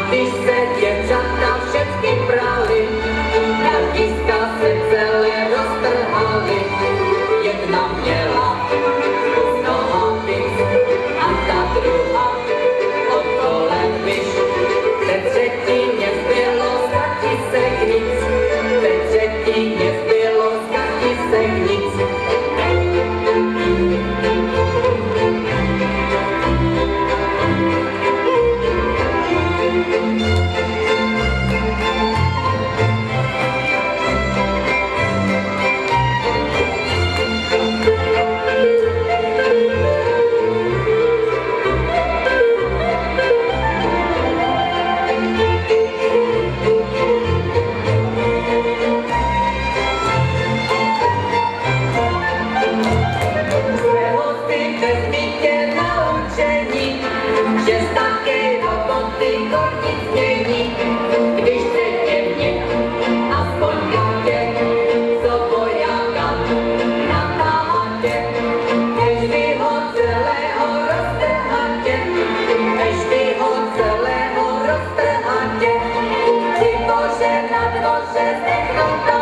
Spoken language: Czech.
Když se děvčata všechny prali, jazyska se celé roztrhaly. Jedna měla kus nohavic a ta druhá od kolem myš. Ve třetině zbylo z katisek nic, ve třetině zbylo z katisek nic. Že také do boty kornic mění, když řekne mě aspoň kátě, co vojáka natáhatě. Než vy ho celého roztrhatě, než vy ho celého roztrhatě, ty bože na dvoře zdechnou.